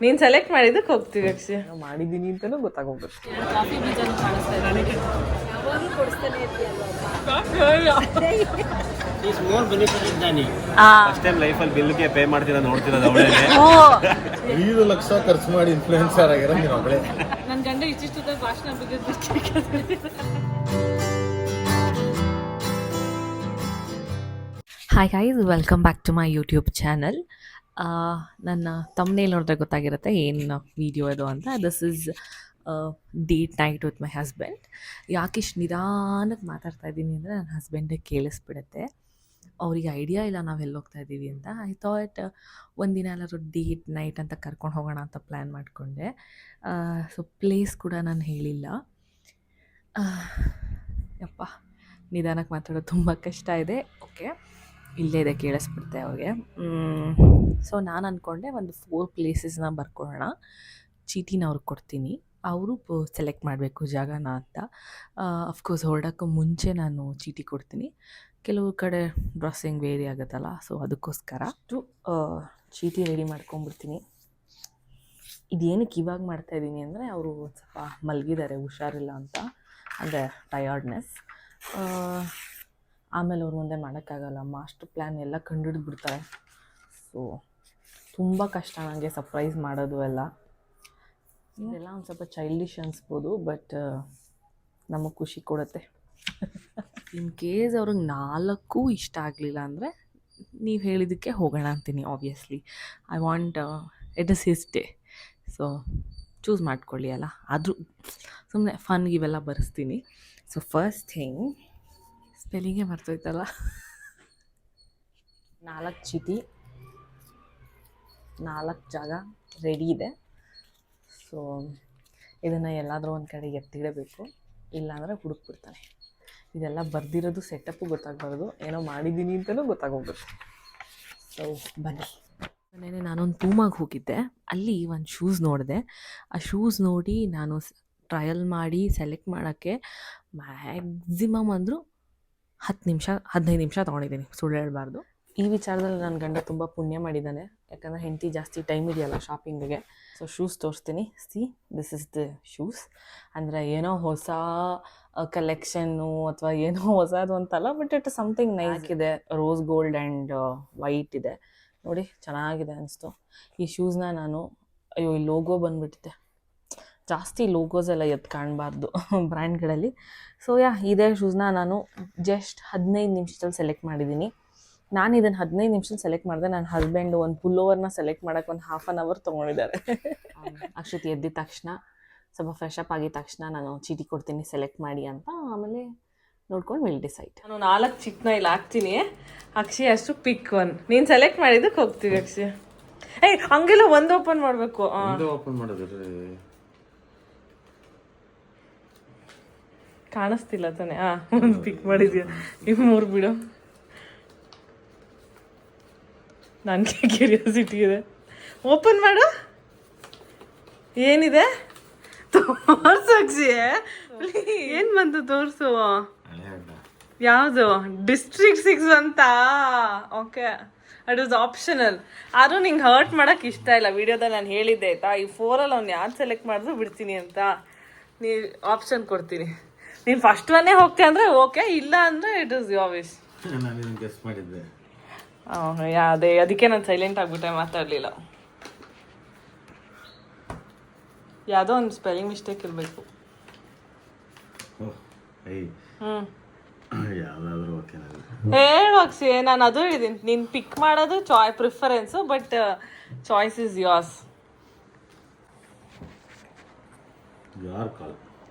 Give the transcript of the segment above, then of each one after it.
ನೀನ್ ಸೆಲೆಕ್ಟ್ ಮಾಡಿದ್ದಕ್ಕೆ ಹೋಗ್ತೀವಿ ಅಕ್ಷಯ್. ಮಾಡಿದ್ದೀನಿ ಅಂತಾನೂ ಗೊತ್ತಾಗೋಗುತ್ತೆ. ಕಾಫಿ ಬೀಜ ಕಾಣಿಸ್ತಾ ಇದೆ ನನಗೆ. ಯಾವಾಗಲೂ ಕೊಡಿಸ್ತಾನೆ ಈಸ್ ಮೋರ್ ಬೆನಿಫಿಟ್ ದಾನಿ. ಫಸ್ಟ್ ಟೈಮ್ ಲೈಫಲ್ಲಿ ಬಿಲ್ಗೆ ಪೇ ಮಾಡ್ತಿರೋದು ನೋಡ್ತಿರೋದು ಅವಳೇ. 5 ಲಕ್ಷ ಖರ್ಚು ಮಾಡಿ ಇನ್ಫ್ಲೂಯೆನ್ಸರ್ ಆಗಿರೋ ನೀನು ಅವಳೇ. ನನ್ನ ಗಂಡ ಇಷ್ಟಿಷ್ಟದ ಭಾಷಣ ಬಿದ್ದಿದ್ದು. Hi guys, welcome back to my YouTube channel. ನನ್ನ ತಮ್ನೇಲ್ ನೋಡಿದ್ರೆ ಗೊತ್ತಾಗಿರುತ್ತೆ ಏನು ವೀಡಿಯೋ ಇದು ಅಂತ. This is date night with my husband. ಯಾಕೆ ಇಷ್ಟು ನಿಧಾನಕ್ಕೆ ಮಾತಾಡ್ತಾ ಇದ್ದೀನಿ ಅಂದರೆ ನನ್ನ ಹಸ್ಬೆಂಡಿಗೆ ಕೇಳಿಸ್ಬಿಡುತ್ತೆ. ಅವ್ರಿಗೆ ಐಡಿಯಾ ಇಲ್ಲ ನಾವು ಎಲ್ಲಿ ಹೋಗ್ತಾ ಇದ್ದೀವಿ ಅಂತ. ಐ ಥಾಟ್ ಒಂದಿನ ಎಲ್ಲರೂ ಡೇಟ್ ನೈಟ್ ಅಂತ ಕರ್ಕೊಂಡು ಹೋಗೋಣ ಅಂತ ಪ್ಲ್ಯಾನ್ ಮಾಡಿಕೊಂಡೆ. ಸೊ ಪ್ಲೇಸ್ ಕೂಡ ನಾನು ಹೇಳಿಲ್ಲ. ಯಪ್ಪ, ನಿಧಾನಕ್ಕೆ ಮಾತಾಡೋದು ತುಂಬ ಕಷ್ಟ ಇದೆ. ಓಕೆ, ಇಲ್ಲೇ ಇದೆ, ಕೇಳಿಸ್ಬಿಡ್ತೆ ಅವ್ರಿಗೆ. ಸೊ ನಾನು ಅಂದ್ಕೊಂಡೆ ಒಂದು 4 ಪ್ಲೇಸಸ್ನ ಬರ್ಕೊಳ್ಳೋಣ. ಚೀಟಿನ ಅವ್ರಿಗೆ ಕೊಡ್ತೀನಿ, ಅವರು ಸೆಲೆಕ್ಟ್ ಮಾಡಬೇಕು ಜಾಗನ ಅಂತ. ಅಫ್ಕೋರ್ಸ್ ಹೊರಡೋಕ್ಕೂ ಮುಂಚೆ ನಾನು ಚೀಟಿ ಕೊಡ್ತೀನಿ. ಕೆಲವು ಕಡೆ ಡ್ರೆಸ್ಸಿಂಗ್ ವೇರಿ ಆಗುತ್ತಲ್ಲ, ಸೊ ಅದಕ್ಕೋಸ್ಕರ ಚೀಟಿ ರೆಡಿ ಮಾಡ್ಕೊಂಬಿಡ್ತೀನಿ. ಇದೇನಕ್ಕೆ ಇವಾಗ ಮಾಡ್ತಾಯಿದ್ದೀನಿ ಅಂದರೆ ಅವರು ಒಂದು ಸ್ವಲ್ಪ ಮಲಗಿದ್ದಾರೆ, ಹುಷಾರಿಲ್ಲ ಅಂತ, ಅಂದರೆ ಟಯರ್ಡ್ನೆಸ್. ಆಮೇಲೆ ಅವ್ರು ಮುಂದೆ ಮಾಡೋಕ್ಕಾಗಲ್ಲ, ಮಾಸ್ಟರ್ ಪ್ಲ್ಯಾನ್ ಎಲ್ಲ ಕಂಡುಹಿಡಿದ್ಬಿಡ್ತಾರೆ. ಸೊ ತುಂಬ ಕಷ್ಟ ನನಗೆ ಸರ್ಪ್ರೈಸ್ ಮಾಡೋದು ಎಲ್ಲ. ಇದೆಲ್ಲ ಒಂದು ಸ್ವಲ್ಪ ಚೈಲ್ಡಿಶ್ ಅನಿಸ್ಬೋದು, ಬಟ್ ನಮಗೆ ಖುಷಿ ಕೊಡುತ್ತೆ. ಇನ್ ಕೇಸ್ ಅವ್ರಿಗೆ 4 ಇಷ್ಟ ಆಗಲಿಲ್ಲ ಅಂದರೆ ನೀವು ಹೇಳಿದ್ದಕ್ಕೆ ಹೋಗೋಣ ಅಂತೀನಿ. Obviously I want it is his day, so choose ಮಾಡ್ಕೊಳ್ಳಿ ಅಲ್ಲ. ಆದರೂ ಸುಮ್ಮನೆ ಫನ್ಗೆ ಇವೆಲ್ಲ ಬರೆಸ್ತೀನಿ. ಸೊ ಫಸ್ಟ್ ಥಿಂಗ್, ಸ್ಪೆಲ್ಲಿಂಗೇ ಮರ್ತೋಯ್ತಲ್ಲ. 4 ಚೀಟಿ, 4 ಜಾಗ ರೆಡಿ ಇದೆ. ಸೊ ಇದನ್ನು ಎಲ್ಲಾದರೂ ಒಂದು ಕಡೆ ಎತ್ತಿಡಬೇಕು, ಇಲ್ಲಾಂದರೆ ಹುಡುಕ್ಬಿಡ್ತಾನೆ. ಇದೆಲ್ಲ ಬರ್ದಿರೋದು ಸೆಟಪ್ಪು ಗೊತ್ತಾಗಬಾರ್ದು, ಏನೋ ಮಾಡಿದ್ದೀನಿ ಅಂತಲೂ ಗೊತ್ತಾಗೋಗುತ್ತೆ. ಸೊ ಬನ್ನಿ. ನೆನ್ನೆ ನಾನೊಂದು ಪೂಮಾಗೆ ಹೋಗಿದ್ದೆ, ಅಲ್ಲಿ ಒಂದು ಶೂಸ್ ನೋಡಿದೆ. ಆ ಶೂಸ್ ನೋಡಿ ನಾನು ಟ್ರಯಲ್ ಮಾಡಿ ಸೆಲೆಕ್ಟ್ ಮಾಡೋಕ್ಕೆ ಮ್ಯಾಕ್ಸಿಮಮ್ ಅಂದರೂ 10 ನಿಮಿಷ 15 ನಿಮಿಷ ತೊಗೊಂಡಿದ್ದೀನಿ, ಸುಳ್ಳು ಹೇಳಬಾರ್ದು. ಈ ವಿಚಾರದಲ್ಲಿ ನನ್ನ ಗಂಡ ತುಂಬ ಪುಣ್ಯ ಮಾಡಿದ್ದಾನೆ, ಯಾಕಂದರೆ ಹೆಂಡತಿ ಜಾಸ್ತಿ ಟೈಮ್ ಇದೆಯಲ್ಲ ಶಾಪಿಂಗಿಗೆ. ಸೊ ಶೂಸ್ ತೋರಿಸ್ತೀನಿ. C, this is the shoes. ಅಂದರೆ ಏನೋ ಹೊಸ ಕಲೆಕ್ಷನ್ನು ಅಥವಾ ಏನೋ ಹೊಸದು ಅಂತಲ್ಲ, ಬಟ್ ಇಟ್ ಸಮಥಿಂಗ್ ನೈಸ್ ಇದೆ. ರೋಸ್ ಗೋಲ್ಡ್ ಆ್ಯಂಡ್ ವೈಟ್ ಇದೆ ನೋಡಿ, ಚೆನ್ನಾಗಿದೆ ಅನಿಸ್ತು. ಈ ಶೂಸ್ನ ನಾನು, ಅಯ್ಯೋ ಈ ಲೋಗೋ ಬಂದುಬಿಟ್ಟಿದೆ, ಜಾಸ್ತಿ ಲೋಗೋಸ್ ಎಲ್ಲ ಎದ್ದು ಕಾಣಬಾರ್ದು ಬ್ರ್ಯಾಂಡ್ಗಳಲ್ಲಿ. ಸೊ ಇದೇ ಶೂಸ್ನ ನಾನು ಜಸ್ಟ್ 15 ನಿಮಿಷದಲ್ಲಿ ಸೆಲೆಕ್ಟ್ ಮಾಡಿದ್ದೀನಿ. ನಾನು ಇದನ್ನು 15 ನಿಮಿಷದಲ್ಲಿ ಸೆಲೆಕ್ಟ್ ಮಾಡಿದೆ. ನನ್ನ ಹಸ್ಬೆಂಡು ಒಂದು ಪುಲ್ಲೋವರ್ನ ಸೆಲೆಕ್ಟ್ ಮಾಡೋಕ್ಕೆ ಒಂದು ½ ಆನ್ ಅವರ್ ತೊಗೊಂಡಿದ್ದಾರೆ. ಅಕ್ಷತೆ ಎದ್ದಿದ ತಕ್ಷಣ, ಸ್ವಲ್ಪ ಫ್ರೆಶ್ ಅಪ್ ಆಗಿದ ತಕ್ಷಣ ನಾನು ಚೀಟಿ ಕೊಡ್ತೀನಿ ಸೆಲೆಕ್ಟ್ ಮಾಡಿ ಅಂತ. ಆಮೇಲೆ ನೋಡ್ಕೊಂಡು ವಿಲ್ ಡಿಸೈಡ್. ನಾನು 4 ಚಿಕ್ನ ಇಲ್ಲಿ ಹಾಕ್ತೀನಿ. ಅಕ್ಷಯ್ ಅಷ್ಟು ಪಿಕ್ 1. ನೀನು ಸೆಲೆಕ್ಟ್ ಮಾಡಿದ್ದಕ್ಕೆ ಹೋಗ್ತೀವಿ ಅಕ್ಷಯ್. ಹಂಗೆಲ್ಲ ಒಂದು ಓಪನ್ ಮಾಡಬೇಕು. ಓಪನ್ ಮಾಡೋದು ಕಾಣಿಸ್ತಿಲ್ಲ ತಾನೆ? ಒಂದು ಪಿಕ್ ಮಾಡಿದ್ಯಾ? ಇವು 3 ಬಿಡು. ನನಗೆ ಕ್ಯೂರಿಯಾಸಿಟಿ ಇದೆ. ಓಪನ್ ಮಾಡು, ಏನಿದೆ ತೋರ್ಸು ಅಕ್ಷಯ್. ಏನು ಬಂತು ತೋರಿಸು. ಯಾವುದು? ಡಿಸ್ಟ್ರಿಕ್ಟ್ 6 ಅಂತ. Okay, it was optional. ಆದರೂ ನಿಂಗೆ ಹರ್ಟ್ ಮಾಡೋಕ್ಕೆ ಇಷ್ಟ ಇಲ್ಲ. ವಿಡಿಯೋದಲ್ಲಿ ನಾನು ಹೇಳಿದ್ದೆ ಆಯಿತಾ, ಈ 4ಅಲ್ಲಿ ಅವ್ನು ಯಾರು ಸೆಲೆಕ್ಟ್ ಮಾಡಿದ್ರು ಬಿಡ್ತೀನಿ ಅಂತ. ನೀ ಆಪ್ಷನ್ ಕೊಡ್ತೀನಿ. ನೀನು ಫಸ್ಟ್ ಒನ್ನೇ ಹೋಗ್ತೀಯ ಅಂದರೆ ಓಕೆ, ಇಲ್ಲ ಅಂದರೆ ಇಟ್ ಇಸ್ ಯೋರ್ ವಿಶ್. ನಾನು ಗೆಸ್ ಮಾಡಿದ್ದೆ. ಅದೇ ಅದಕ್ಕೆ ನಾನು ಸೈಲೆಂಟ್ ಆಗಿಬಿಟ್ಟೆ, ಮಾತಾಡಲಿಲ್ಲ. ಯಾವುದೋ ಒಂದು ಸ್ಪೆಲ್ಲಿಂಗ್ ಮಿಸ್ಟೇಕ್ ಇರಬೇಕು. ಹೇಳು ಅಕ್ಷಯ್, ನಾನು ಅದು ಹೇಳಿದ್ದೀನಿ. ನೀನು ಪಿಕ್ ಮಾಡೋದು preference, but choice is yours. ಯಾರ್ ಕಾಲ್?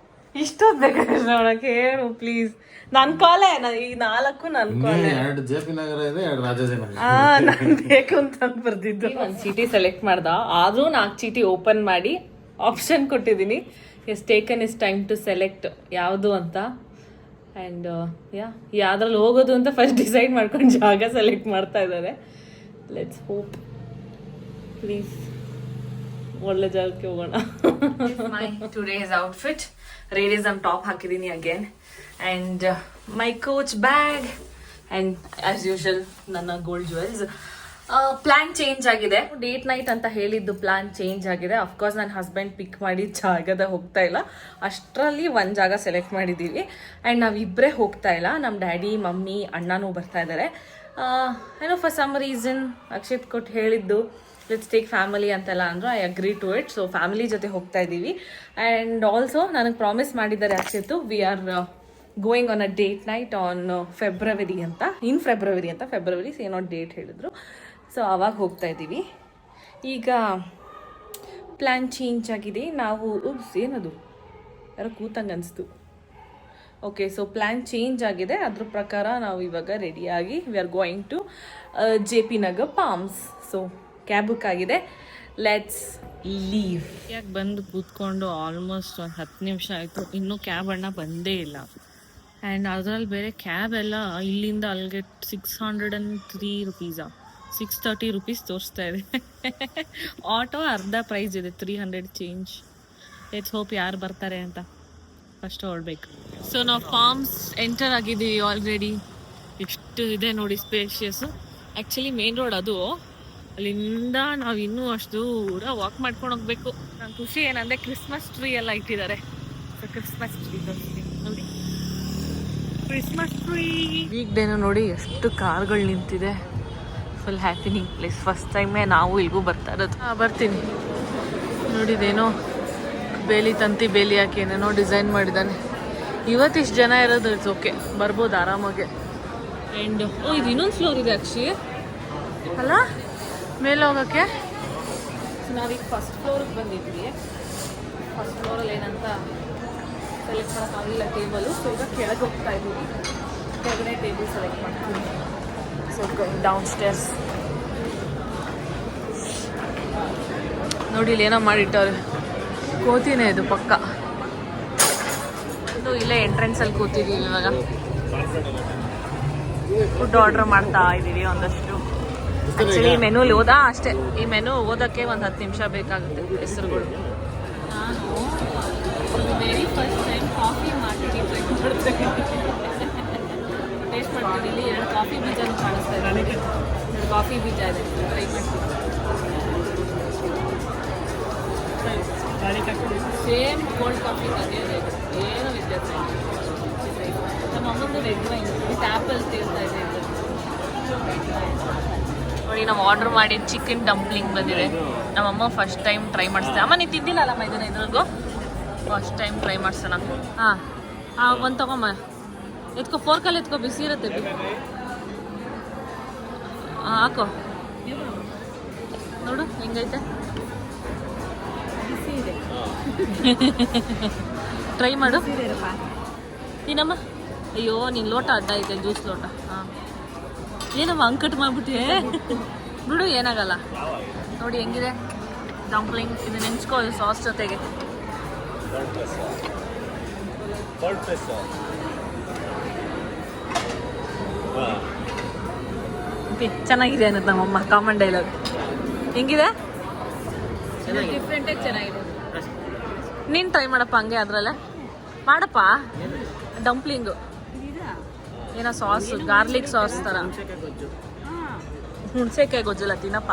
ಇಷ್ಟೊತ್ತು ಬೇಕಾದ್ರೆ ನೋಡಕ್ಕೆ ಹೇಳು ಪ್ಲೀಸ್. ನನ್ನ ಕಾಲೇ, ಈ 4 ನನ್ನ ಕಾಲೇ. 2 ಜೆ.ಪಿ. ನಗರ ಇದೆ, 2 ರಾಜಾಜಿನಗರ. ನಾನು ಬೇಕು ಅಂತ ಬರ್ದಿದ್ದು. ಒಂದು ಚೀಟಿ ಸೆಲೆಕ್ಟ್ ಮಾಡ್ದ, ಆದರೂ 4 ಚೀಟಿ ಓಪನ್ ಮಾಡಿ ಆಪ್ಷನ್ ಕೊಟ್ಟಿದ್ದೀನಿ. As taken is time to select ಯಾವುದು ಅಂತ. ಆ್ಯಂಡ್ ಯಾವ್ದ್ರಲ್ಲಿ ಹೋಗೋದು ಅಂತ ಫಸ್ಟ್ ಡಿಸೈಡ್ ಮಾಡ್ಕೊಂಡು ಜಾಗ ಸೆಲೆಕ್ಟ್ ಮಾಡ್ತಾ ಇದ್ದಾರೆ. ಲೆಟ್ಸ್ ಹೋಪ್ ಪ್ಲೀಸ್ ಒಳ್ಳೆ ಜಾಗಕ್ಕೆ ಹೋಗೋಣ. ಮೈ ಟುಡೇಸ್ ಔಟ್ಫಿಟ್, ರೇಡಿಸಮ್ ಟಾಪ್ ಹಾಕಿದ್ದೀನಿ again, and my coach bag, and as usual ನನ್ನ ಗೋಲ್ಡ್ ಜ್ಯುವೆಲ್ಸ್. ಪ್ಲಾನ್ ಚೇಂಜ್ ಆಗಿದೆ. ಡೇಟ್ ನೈಟ್ ಅಂತ ಹೇಳಿದ್ದು ಪ್ಲಾನ್ ಚೇಂಜ್ ಆಗಿದೆ. ಅಫ್ಕೋರ್ಸ್ ನನ್ನ ಹಸ್ಬೆಂಡ್ ಪಿಕ್ ಮಾಡಿ ಜಾಗದ ಹೋಗ್ತಾ ಇಲ್ಲ, ಅಷ್ಟರಲ್ಲಿ ಒಂದು ಜಾಗ ಸೆಲೆಕ್ಟ್ ಮಾಡಿದ್ದೀವಿ. ಆ್ಯಂಡ್ ನಾವಿಬ್ಬರೇ ಹೋಗ್ತಾ ಇಲ್ಲ, ನಮ್ಮ ಡ್ಯಾಡಿ ಮಮ್ಮಿ ಅಣ್ಣನೂ ಬರ್ತಾ ಇದ್ದಾರೆ. ಏನೋ ಫಾರ್ ಸಮ್ ರೀಸನ್ ಅಕ್ಷಿತ್ ಕೊಟ್ಟು ಹೇಳಿದ್ದು ಲೆಟ್ಸ್ ಟೇಕ್ ಫ್ಯಾಮಿಲಿ ಅಂತೆಲ್ಲ ಅಂದರು. I agree to it. So family ಜೊತೆ ಹೋಗ್ತಾ ಇದ್ದೀವಿ. ಆ್ಯಂಡ್ ಆಲ್ಸೋ ನನಗೆ ಪ್ರಾಮಿಸ್ ಮಾಡಿದ್ದಾರೆ Akshit, we are going on a date night on February ಅಂತ, ಇನ್ ಫೆಬ್ರವರಿ ಅಂತ, ಫೆಬ್ರವರಿ ಏನೋ ಡೇಟ್ ಹೇಳಿದ್ರು. ಸೊ ಆವಾಗ ಹೋಗ್ತಾ ಇದ್ದೀವಿ. ಈಗ ಪ್ಲ್ಯಾನ್ ಚೇಂಜ್ ಆಗಿದೆ. ನಾವು ಏನದು ಯಾರೋ ಕೂತಂಗೆ ಅನಿಸ್ತು. ಓಕೆ, ಸೊ ಪ್ಲ್ಯಾನ್ ಚೇಂಜ್ ಆಗಿದೆ. ಅದ್ರ ಪ್ರಕಾರ ನಾವು ಇವಾಗ ರೆಡಿಯಾಗಿ we are going to JP Nagar palms. So cab book ಆಗಿದೆ, ಲೆಟ್ಸ್ ಲೀವ್. ಯಾಕೆ ಬಂದು ಕೂತ್ಕೊಂಡು ಆಲ್ಮೋಸ್ಟ್ ಒಂದು 10 ನಿಮಿಷ ಆಯಿತು, ಇನ್ನೂ ಕ್ಯಾಬ್ ಅಣ್ಣ ಬಂದೇ ಇಲ್ಲ. ಆ್ಯಂಡ್ ಅದರಲ್ಲಿ ಬೇರೆ ಕ್ಯಾಬ್ ಎಲ್ಲ ಇಲ್ಲಿಂದ ಅಲ್ಲಿಗೆ 603 ರುಪೀಸಾ 630 ರುಪೀಸ್ ತೋರಿಸ್ತಾ ಇದೆ. ಆಟೋ ಅರ್ಧ ಪ್ರೈಸ್ ಇದೆ, 300 ಚೇಂಜ್. ಲೆಟ್ಸ್ ಹೋಪ್ ಯಾರು ಬರ್ತಾರೆ ಅಂತ ಫಸ್ಟ್ ಹೊರಡ್ಬೇಕು. ಸೊ ನಾವು ಫಾರ್ಮ್ಸ್ ಎಂಟರ್ ಆಗಿದ್ದೀವಿ ಆಲ್ರೆಡಿ. ಎಷ್ಟು ಇದೆ ನೋಡಿ ಸ್ಪೇಷಿಯಸ್ಸು. ಆ್ಯಕ್ಚುಲಿ ಮೇನ್ ರೋಡ್ ಅದು, ಅಲ್ಲಿಂದ ನಾವು ಇನ್ನೂ ಅಷ್ಟು ದೂರ ವಾಕ್ ಮಾಡ್ಕೊಂಡು ಹೋಗ್ಬೇಕು. ನನ್ನ ಖುಷಿ ಏನಂದರೆ ಕ್ರಿಸ್ಮಸ್ ಟ್ರೀ ಎಲ್ಲ ಇಟ್ಟಿದ್ದಾರೆ. ಸೊ ಕ್ರಿಸ್ಮಸ್ ಟ್ರೀ ನೋಡಿ, ಕ್ರಿಸ್ಮಸ್ ಟ್ರೀ. ವೀಕ್ ಡೇನು ನೋಡಿ ಎಷ್ಟು ಕಾರ್ಗಳು ನಿಂತಿದೆ. Full happening place. ಫಸ್ಟ್ ಟೈಮೇ ನಾವು ಇಲ್ಗೂ ಬರ್ತಾ ಇರೋದು. ಬರ್ತೀನಿ ನೋಡಿದೇನೋ ಬೇಲಿ ತಂತಿ ಬೇಲಿ ಹಾಕಿ ಏನೇನೋ ಡಿಸೈನ್ ಮಾಡಿದ್ದಾನೆ. ಇವತ್ತಿಷ್ಟು ಜನ ಇರೋದು ಇಟ್ಸ್ ಓಕೆ, ಬರ್ಬೋದು ಆರಾಮಾಗೆ. ಆ್ಯಂಡ್ ಇದು ಇನ್ನೊಂದು ಫ್ಲೋರ್ ಇದೆ ಅಕ್ಷಿ ಅಲ್ಲ ಮೇಲೆ ಹೋಗೋಕ್ಕೆ. ನಾವೀಗ ಫಸ್ಟ್ ಫ್ಲೋರಿಗೆ ಬಂದಿದ್ವಿ. ಫಸ್ಟ್ ಫ್ಲೋರಲ್ಲಿ ಏನಂತ ಸೆಲೆಕ್ಟ್ ಮಾಡೋಕ್ಕಾಗಿಲ್ಲ ಟೇಬಲು. ಸೊ ಈಗ ಕೆಳಗೆ ಹೋಗ್ತಾ ಇದ್ದೀವಿ, ಕೆಳಗಡೆ ಟೇಬಲ್ ಸೆಲೆಕ್ಟ್ ಮಾಡ್ತೀವಿ. ಸೊ ಡೌನ್ ಸ್ಟೇರ್ಸ್ ನೋಡಿ, ಇಲ್ಲಿ ಏನೋ ಮಾಡಿಟ್ಟವ್ರೆ. ಕೋತಿನೇ ಇದು ಪಕ್ಕ. ಇದು ಇಲ್ಲೇ ಎಂಟ್ರೆನ್ಸಲ್ಲಿ ಕೂತಿದ್ದೀವಿ ಇವಾಗ. ಫುಡ್ ಆರ್ಡರ್ ಮಾಡ್ತಾ ಇದ್ದೀವಿ ಒಂದಷ್ಟು. ಆ್ಯಕ್ಚುಲಿ ಈ ಮೆನುಲಿ ಅಷ್ಟೇ, ಈ ಮೆನು ಓದೋಕ್ಕೆ ಒಂದು 10 ನಿಮಿಷ ಬೇಕಾಗುತ್ತೆ. ಹೆಸರುಗಳು ನಾನು ವೆರಿ ಫಸ್ಟ್ ಟೈಮ್ ಕಾಫಿ ಮಾಡ್ತೀನಿ, ಟ್ರೈ ಮಾಡ್ತೀನಿ, ಟೇಸ್ಟ್ ಮಾಡ್ತೀನಿ. ಇಲ್ಲಿ 2 ಕಾಫಿ ಬೀಜ ಕಾಣಿಸ್ತಾ ಇದೆ. 2 ಕಾಫಿ ಬೀಜ ಇದೆ, ಟ್ರೈ ಮಾಡ್ತೀನಿ. ಸೇಮ್ ಕೋಲ್ಡ್ ಕಾಫಿ ಅದೇ ಏನು ವ್ಯತ್ಯಾಸ ಇಲ್ಲ. ನಮ್ಮ ಅಮ್ಮಂದು ರೆಡ್ ವೈನ್ ವಿತ್ ಆ್ಯಪಲ್ ತಿಳ್ತಾ ಇದೆ. ನೋಡಿ ನಾವು ಆರ್ಡರ್ ಮಾಡಿದ ಚಿಕನ್ ಡಂಪ್ಲಿಂಗ್ ಬಂದಿದೆ. ನಮ್ಮಮ್ಮ ಫಸ್ಟ್ ಟೈಮ್ ಟ್ರೈ ಮಾಡಿಸ್ದೆ. ಅಮ್ಮ ನೀನು ತಿಂದಿಲ್ಲ ಅಲ್ಲಮ್ಮ ಇದನ್ನ ಇದ್ರಿಗೂ ಫಸ್ಟ್ ಟೈಮ್ ಟ್ರೈ ಮಾಡಿಸೋಣ. ಹಾಂ ಒಂದು ತಗೊಮ್ಮ, ಎತ್ಕೋ, ಫೋರ್ಕಲ್ಲಿ ಎತ್ಕೋ, ಬಿಸಿ ಇರುತ್ತೆ. ಹಾಕೋ, ನೋಡು ಹೆಂಗೈತೆ, ಬಿಸಿ ಇದೆ. ಟ್ರೈ ಮಾಡು ನೀನಮ್ಮ. ಅಯ್ಯೋ ನೀನು ಲೋಟ ಅಡ್ಡ ಐತೆ, ಜ್ಯೂಸ್ ಲೋಟ. ಹಾಂ ಏನಮ್ಮ ಅಂಕಟ್ ಮಾಡ್ಬಿಟ್ಟೆ, ಬಿಡು ಏನಾಗಲ್ಲ. ನೋಡಿ ಹೆಂಗಿದೆ ಡಂಪ್ಲಿಂಗ್. ಇದು ನೆಂಚ್ಕೋ ಸಾಸ್ ಜೊತೆಗೆ. ಚೆನ್ನಾಗಿದೆ ಅನ್ನೋದು ನಮ್ಮಮ್ಮ ಕಾಮನ್ ಡೈಲಾಗ್. ಹೆಂಗಿದೆ? ಡಿಫ್ರೆಂಟಾಗಿ ಚೆನ್ನಾಗಿದೆ. ನೀನು ಟ್ರೈ ಮಾಡಪ್ಪ ಹಂಗೆ ಅದರಲ್ಲೇ ಮಾಡಪ್ಪ. ಡಂಪ್ಲಿಂಗು ಏನೋ ಸಾಸ್, ಗಾರ್ಲಿಕ್ ಸಾಸ್ ಥರ. ಹುಣಸೆಕಾಯಿ ಗೊಜ್ಜಲ್ಲ ತಿನ್ನಪ್ಪ.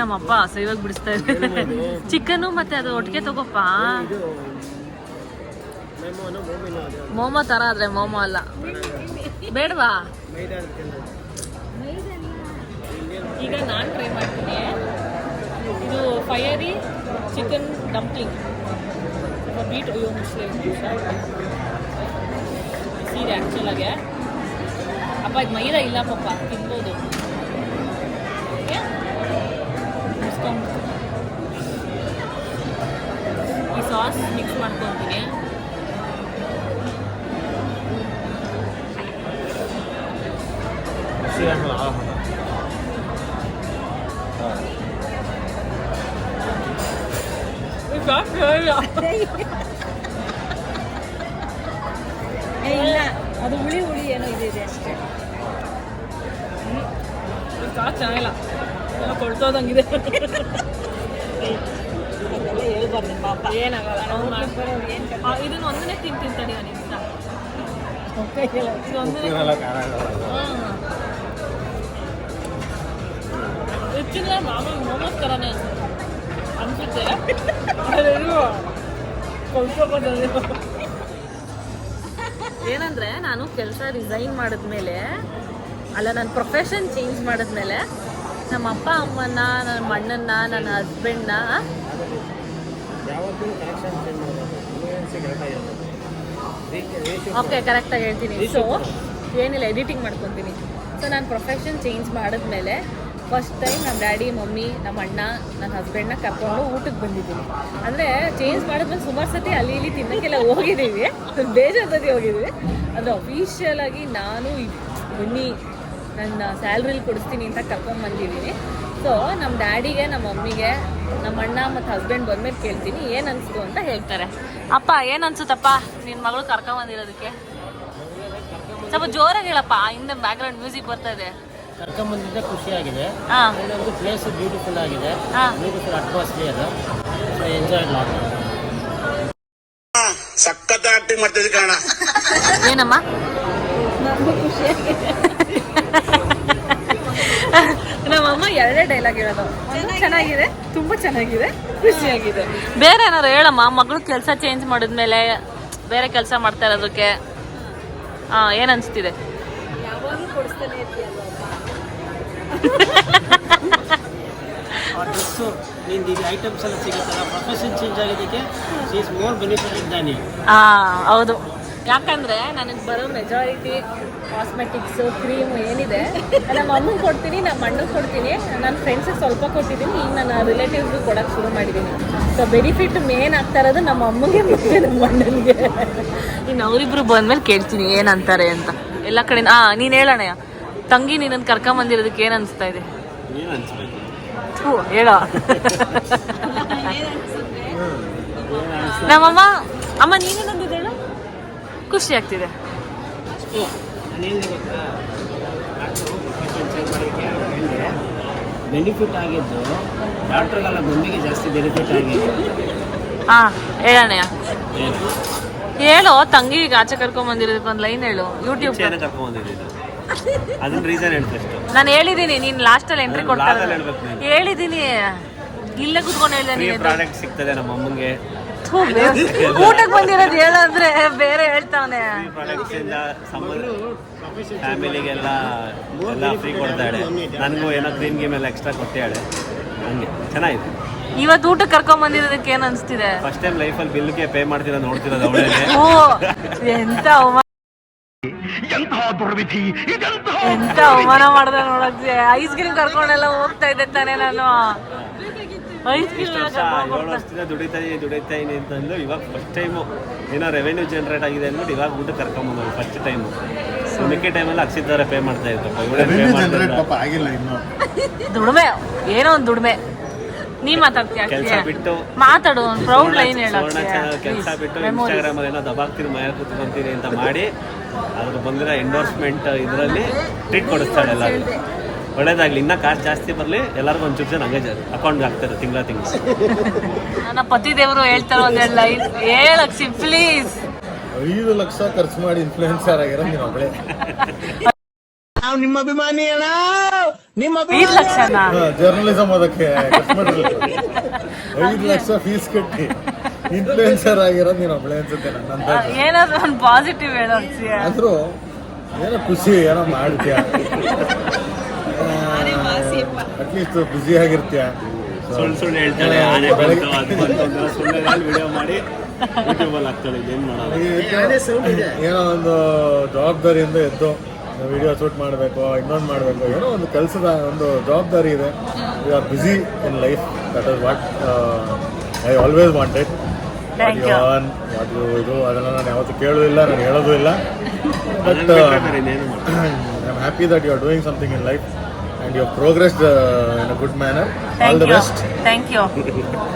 ನಮ್ಮಪ್ಪ ಸೈವಾಗಿ ಬಿಡಿಸ್ತಾ ಇದ್ದಾರೆ. ಚಿಕನ್ನು ಮತ್ತೆ ಅದು ಒಟ್ಟಿಗೆ ತಗೋಪ್ಪ. ಮೋಮೋ ಥರ ಆದರೆ ಮೋಮೋ ಅಲ್ಲ, ಬೇಡವಾ? ಈಗ ನಾನು ಟ್ರೈ ಮಾಡ್ತೀನಿ. ಇದು ಫೈರಿ ಚಿಕನ್ ಡಂಪ್ಲಿಂಗ್. ಬೀಟ್ ಅಯ್ಯೋ ಮುಸ್ಲಿಮ್ ಸೀರೆ ಆ್ಯಕ್ಚುಲಾಗೆ. ಅಪ್ಪ ಇದು ಮೈದಾ ಇಲ್ಲ ಪಪ್ಪ, ತಿನ್ಬೋದು. ಈ ಸಾಸ್ ಮಿಕ್ಸ್ ಮಾಡ್ಕೊತೀನಿ. ಇಲ್ಲ, ಅದು ಹುಳಿ ಹುಳಿ ಏನೋ ಇದೆ ಅಷ್ಟೇ. ಸಾಸ್ ಚೆನ್ನಾಗಿಲ್ಲ, ಏನೋ ಕೊಡ್ಸೋದಂಗಿದೆ. ಹೇಳ್ಬಾರ್ದು ಪಾಪ. ಏನಾಗಲ್ಲ, ಇದನ್ನ ಒಂದನೇ ತಿಂತಾನೆ ನಾನು ಇಷ್ಟ. ಆ್ಯಕ್ಚುಲಿ ಮಾಮೂಲಿ ಮೋಮೋಸ್ ಥರನೇ ಅನ್ಸುತ್ತೆ. ಏನಂದರೆ ನಾನು ಕೆಲಸ ರಿಸೈನ್ ಮಾಡಿದ್ಮೇಲೆ ಅಲ್ಲ ನನ್ನ ಪ್ರೊಫೆಷನ್ ಚೇಂಜ್ ಮಾಡಿದ್ಮೇಲೆ ನಮ್ಮ ಅಪ್ಪ ಅಮ್ಮನ ನನ್ನ ಅಣ್ಣನ್ನ ನನ್ನ ಹಸ್ಬೆಂಡ್ನ ಓಕೆ ಕರೆಕ್ಟಾಗಿ ಹೇಳ್ತೀನಿ. ಸೊ ಏನಿಲ್ಲ ಎಡಿಟಿಂಗ್ ಮಾಡ್ಕೊತೀನಿ. ಸೊ ನಾನು ಪ್ರೊಫೆಷನ್ ಚೇಂಜ್ ಮಾಡಿದ್ಮೇಲೆ ಫಸ್ಟ್ ಟೈಮ್ ನಮ್ಮ ಡ್ಯಾಡಿ ಮಮ್ಮಿ ನಮ್ಮ ಅಣ್ಣ ನನ್ನ ಹಸ್ಬೆಂಡ್ನ ಕರ್ಕೊಂಡು ಊಟಕ್ಕೆ ಬಂದಿದ್ದೀನಿ. ಅಂದರೆ ಚೇಂಜ್ ಮಾಡಿದ್ಮೇಲೆ ಸುಮಾರು ಸತಿ ಅಲ್ಲಿ ಇಲ್ಲಿ ತಿನ್ನೋಕ್ಕೆಲ್ಲ ಹೋಗಿದ್ದೀವಿ, ಬೇಜಾರು ಸತಿ ಹೋಗಿದ್ದೀವಿ. ಅದು ಅಫಿಷಿಯಲ್ ಆಗಿ ನಾನು ಬನ್ನಿ ನನ್ನ ಸ್ಯಾಲ್ರಿಲಿ ಕೊಡಿಸ್ತೀನಿ ಅಂತ ಕರ್ಕೊಂಡ್ಬಂದಿದ್ದೀನಿ. ಸೊ ನಮ್ಮ ಡ್ಯಾಡಿಗೆ ನಮ್ಮ ಮಮ್ಮಿಗೆ ನಮ್ಮ ಅಣ್ಣ ಮತ್ತು ಹಸ್ಬೆಂಡ್ ಬಂದ್ಮೇಲೆ ಕೇಳ್ತೀನಿ ಏನು ಅನಿಸ್ತು ಅಂತ ಹೇಳ್ತಾರೆ. ಅಪ್ಪ ಏನು ಅನ್ಸುತ್ತಪ್ಪ ನಿನ್ನ ಮಗಳು ಕರ್ಕೊಂಬಂದಿರೋದಕ್ಕೆ? ಸ್ವಲ್ಪ ಜೋರಾಗಿ ಹೇಳಪ್ಪ, ಹಿಂದೆ ಬ್ಯಾಕ್ಗ್ರೌಂಡ್ ಮ್ಯೂಸಿಕ್ ಬರ್ತಾ ಇದೆ. ಕರ್ಕೊಂಬಂದಿದ್ದೆ ಖುಷಿಯಾಗಿದೆ. ಹಾಂ ಇನ್ನೊಂದು ಪ್ಲೇಸ್ ಬ್ಯೂಟಿಫುಲ್ ಆಗಿದೆ, ಹಾಂ ಬ್ಯೂಟಿಫುಲ್ ಅಟ್ಮಾಸ್ಫಿಯರ್. ಸೊ ಎಂಜಾಯ್ ಮಾಡಿ. ಸಖತ್ ಆಕ್ಟಿಂಗ್ ಮಾಡ್ತಿದ್ದೆ ಕಾರಣ ಏನಮ್ಮ ನಮ್ಮಮ್ಮ ಎರಡೇ ಡೈಲಾಗ್ ಹೇಳೋದು, ಚೆನ್ನಾಗಿದೆ, ತುಂಬಾ ಚೆನ್ನಾಗಿದೆ, ಖುಷಿಯಾಗಿದೆ. ಬೇರೆ ಏನಾರು ಹೇಳಮ್ಮ, ಮಗಳು ಕೆಲಸ ಚೇಂಜ್ ಮಾಡಿದ್ಮೇಲೆ ಬೇರೆ ಕೆಲಸ ಮಾಡ್ತಾ ಇರೋದಕ್ಕೆ ಏನ್ ಅನ್ಸ್ತಿದೆ? ಡ್ರೆಸ್ಸು ನಿಂದು ಈಗ ಐಟಮ್ಸ್ ಎಲ್ಲ ಸಿಗುತ್ತಲ್ಲ, ಪ್ರೊಫೆಷನ್ ಚೇಂಜ್ ಆಗಿದ್ದಕ್ಕೆ she is more benefited than you. ಹೌದು, ಯಾಕಂದ್ರೆ ನನಗೆ ಬರೋ ಮೆಜಾರಿಟಿ ಕಾಸ್ಮೆಟಿಕ್ಸು ಕ್ರೀಮು ಏನಿದೆ ನಮ್ಮ ಅಮ್ಮಂಗೆ ಕೊಡ್ತೀನಿ, ನಮ್ಮ ಅಣ್ಣಗೆ ಕೊಡ್ತೀನಿ, ನನ್ನ ಫ್ರೆಂಡ್ಸಿಗೆ ಸ್ವಲ್ಪ ಕೊಟ್ಟಿದ್ದೀನಿ, ಈಗ ನನ್ನ ರಿಲೇಟಿವ್ಸ್ಗೂ ಕೊಡೋಕ್ಕೆ ಶುರು ಮಾಡಿದ್ದೀನಿ. ಸೊ ಬೆನಿಫಿಟ್ ಮೇನ್ ಆಗ್ತಾ ಇರೋದು ನಮ್ಮ ಅಮ್ಮಂಗೆ ಮತ್ತು ನಮ್ಮ ಅಣ್ಣನಿಗೆ. ಇನ್ನು ಅವರಿಬ್ರು ಬಂದ್ಮೇಲೆ ಕೇಳ್ತೀನಿ ಏನಂತಾರೆ ಅಂತ ಎಲ್ಲ ಕಡೆ. ನೀನು ಹೇಳೋಣ ತಂಗಿ, ನೀನನ್ನು ಕರ್ಕೊಂಬಂದಿರೋದಕ್ಕೆ ಏನು ಅನಿಸ್ತಾ ಇದೆ? ಏನು ಅನ್ಸ್ಬೇಕು? ಹೇಳೋ. ನಮ್ಮಮ್ಮ ಅಮ್ಮ ನೀನೇನಂದಿದ್ದು ಹೇಳು? ಖುಷಿ ಆಗ್ತಿದೆ. ನಾನೇನು ಗೊತ್ತಾ, ಡಾಕ್ಟ್ರು ಪ್ರೊಫೆಷನ್ ಚೇಂಜ್ ಮಾಡೋಕ್ಕೆ ಹೇಳಿದೆ, ಬೆನಿಫಿಟ್ ಆಗಿದ್ದು ಡಾಕ್ಟ್ರಿಗೆಲ್ಲ ಮಮ್ಮಿಗೆ ಜಾಸ್ತಿ ಬೆನಿಫಿಟ್ ಆಗಿದೆ. ಹೇಳೋಣ, ಹೇಳು ತಂಗಿ ಈಗ ಆಚೆ ಕರ್ಕೊಂಬಂದಿರೋದಕ್ಕೆ ಒಂದು ಲೈನ್ ಹೇಳು. ಯೂಟ್ಯೂಬ್ ಕರ್ಕೊಂಡ್ಬಂದಿದ್ದು ಅದನ್ನ ರೀಸನ್ ಹೇಳ್ತಷ್ಟು. ನಾನು ಹೇಳಿದ್ದೀನಿ, ನೀನು ಲಾಸ್ಟಲ್ಲಿ ಎಂಟ್ರಿ ಕೊಡ್ತಾರೆ ಹೇಳ್ಬೇಕು ನೀನು. ಹೇಳಿದ್ದೀನಿ, ಇಲ್ಲೇ ಕುತ್ಕೊಂಡು ಹೇಳಿದೆ ನೀನು. ಪ್ರಾಡಕ್ಟ್ ಸಿಗ್ತದೆ ನಮ್ಮ ಅಮ್ಮಂಗೆ. ಊಟಕ್ಕೆ ಬಂದಿರೋದು ಹೇಳಂದ್ರೆ ಬೇರೆ ಹೇಳ್ತಾವನೆ. ಪ್ರಾಡಕ್ಟ್ಸ್ ಇಂದ ಫ್ಯಾಮಿಲಿಗೆಲ್ಲ ಎಲ್ಲ ಫ್ರೀ ಕೊಡ್ತಾಳೆ. ನನಗೂ ಏನೋ ಕ್ರೀಮ್ ಗೀಮ್ ಎಲ್ಲ ಎಕ್ಸ್ಟ್ರಾ ಕೊಟ್ಟಾಳೆ. ಹಂಗೆ ಚೆನ್ನಾಗಿದೆ. ಇವತ್ತು ಊಟಕ್ಕೆ ಕರ್ಕೊಂಡ್ ಬಂದಿರೋದಕ್ಕೆ ಏನ್ ಅನ್ಸ್ತಿದೆ? ಫಸ್ಟ್ ಟೈಮ್ ಲೈಫಲ್ಲಿ ಬಿಲ್ಗೆ ಪೇ ಮಾಡ್ತಿರೋ ನೋಡ್ತಿರೋದು ಅವಳೇ. ಎಂತ ಅವಮಾನ, ಎಂತ ಅವಮಾನ ಮಾಡ್ದ ನೋಡಕ್ಕೆ. ಐಸ್ ಕ್ರೀಮ್ ಕರ್ಕೊಂಡೆಲ್ಲ ಹೋಗ್ತಾ ಇದ್ದೆ ತಾನೇ ನಾನು. ಐಸ್ ಕ್ರೀಮ್ 7 ವರ್ಷದಿಂದ ದುಡಿತಾ ಇದೀನಿ ಅಂತಂದು ಇವಾಗ ಫಸ್ಟ್ ಟೈಮು ಏನೋ ರೆವೆನ್ಯೂ ಜನರೇಟ್ ಆಗಿದೆ ಅಂದ್ಬಿಟ್ಟು ಇವಾಗ ಊಟಕ್ಕೆ ಕರ್ಕೊಂಬಂದ್ರು ಫಸ್ಟ್ ಟೈಮು. ಮಿಕ್ಕಿ ಟೈಮಲ್ಲಿ ಅಕ್ಷಿತ್ ಪೇ ಮಾಡ್ತಾ ಇದ್ರು. ಪಾಪ ಆಗಿಲ್ಲ ಇನ್ನು. ದುಡಿಮೆ, ಏನೋ ಒಂದು ದುಡಿಮೆ. ನೀ ಮಾತಾಡ್ತೀಯ, ಕೆಲಸ ಬಿಟ್ಟು ಮಾತಾಡು, ಒಂದು ಪ್ರೌಡ್ ಲೈನ್ ಹೇಳ. ಕೆಲಸ ಬಿಟ್ಟು ಇನ್ಸ್ಟಾಗ್ರಾಮ್ ಅಲ್ಲಿ ಏನೋ ದಬಾಕ್ತೀರಿ ಮಯ ಕೂತ್ಕೊಂತೀರಿ ಅಂತ ಮಾಡಿ ಅದ್ರ ಬಂದಿರೋ ಎಂಡೋರ್ಸ್ಮೆಂಟ್ ಇದರಲ್ಲಿ ಟ್ರೀಟ್ ಕೊಡಿಸ್ತಾಳೆ ಎಲ್ಲರಿಗೂ. ಒಳ್ಳೇದಾಗ್ಲಿ, ಇನ್ನೂ ಕಾಸು ಜಾಸ್ತಿ ಬರಲಿ, ಎಲ್ಲರಿಗೂ ಒಂದು ಚೂರು ಹಂಗೆ ಅಕೌಂಟ್ಗೆ ಹಾಕ್ತಾರೆ ತಿಂಗಳ. ನನ್ನ ಪತಿ ದೇವರು ಹೇಳ್ತಾರೆ ಒಂದೆರಡು ಲೈನ್ ಹೇಳಕ್ಷಿ ಪ್ಲೀಸ್. 5 ಲಕ್ಷ ಖರ್ಚು ಮಾಡಿ ಇನ್ಫ್ಲೂಯೆನ್ಸರ್ ಆಗಿರೋ ನೀನು ಒಬ್ಬಳೆ. ನಿಮ್ಮ ಅಭಿಮಾನಿ ಅಣ್ಣ, ನಿಮ್ಮ 5 ಲಕ್ಷನಾ? ಜರ್ನಲಿಸಮ್ ಓದಕ್ಕೆ 5 ಲಕ್ಷ ಫೀಸ್ ಕಟ್ಟಿ ಇನ್ಫ್ಲೂಯೆನ್ಸರ್ ಆಗಿರೋ ನೀನು ಒಬ್ಬಳೆ ಅನ್ಸುತ್ತೆ ನನ್ನ. ಏನಾದ್ರು ಒಂದು ಪಾಸಿಟಿವ್ ಹೇಳೋ ಆದ್ರೂ ಏನೋ ಖುಷಿ, ಏನೋ ಮಾಡ್ತೀಯ, ಅಟ್ಲೀಸ್ಟ್ ಬ್ಯುಸಿ ಆಗಿರ್ತೀಯ. ಸುಳ್ಳು ಹೇಳ್ತಾಳೆ, ಆನೆ ಬಂತು ಅದು ಬಂತು ಸುಳ್ಳು ವಿಡಿಯೋ ಮಾಡಿ ಯೂಟ್ಯೂಬಲ್ಲಿ ಹಾಕ್ತಾಳೆ. ಇದೇನು ಮಾಡೋದು? ಏನೋ ಒಂದು ಜವಾಬ್ದಾರಿಯಿಂದ ಎದ್ದು ವಿಡಿಯೋ ಶೂಟ್ ಮಾಡಬೇಕು, ಇನ್ನೊಂದು ಮಾಡಬೇಕು, ಏನೋ ಒಂದು ಕೆಲಸದ ಒಂದು ಜವಾಬ್ದಾರಿ ಇದೆ. You are busy in life. That is what I always wanted. ಇದು ಅದನ್ನು ನಾನು ಯಾವತ್ತೂ ಕೇಳೋದಿಲ್ಲ, ನಾನು ಹೇಳೋದು ಇಲ್ಲ. But I am happy that you are doing something in life and you have progressed in a good manner. All the best. Thank you.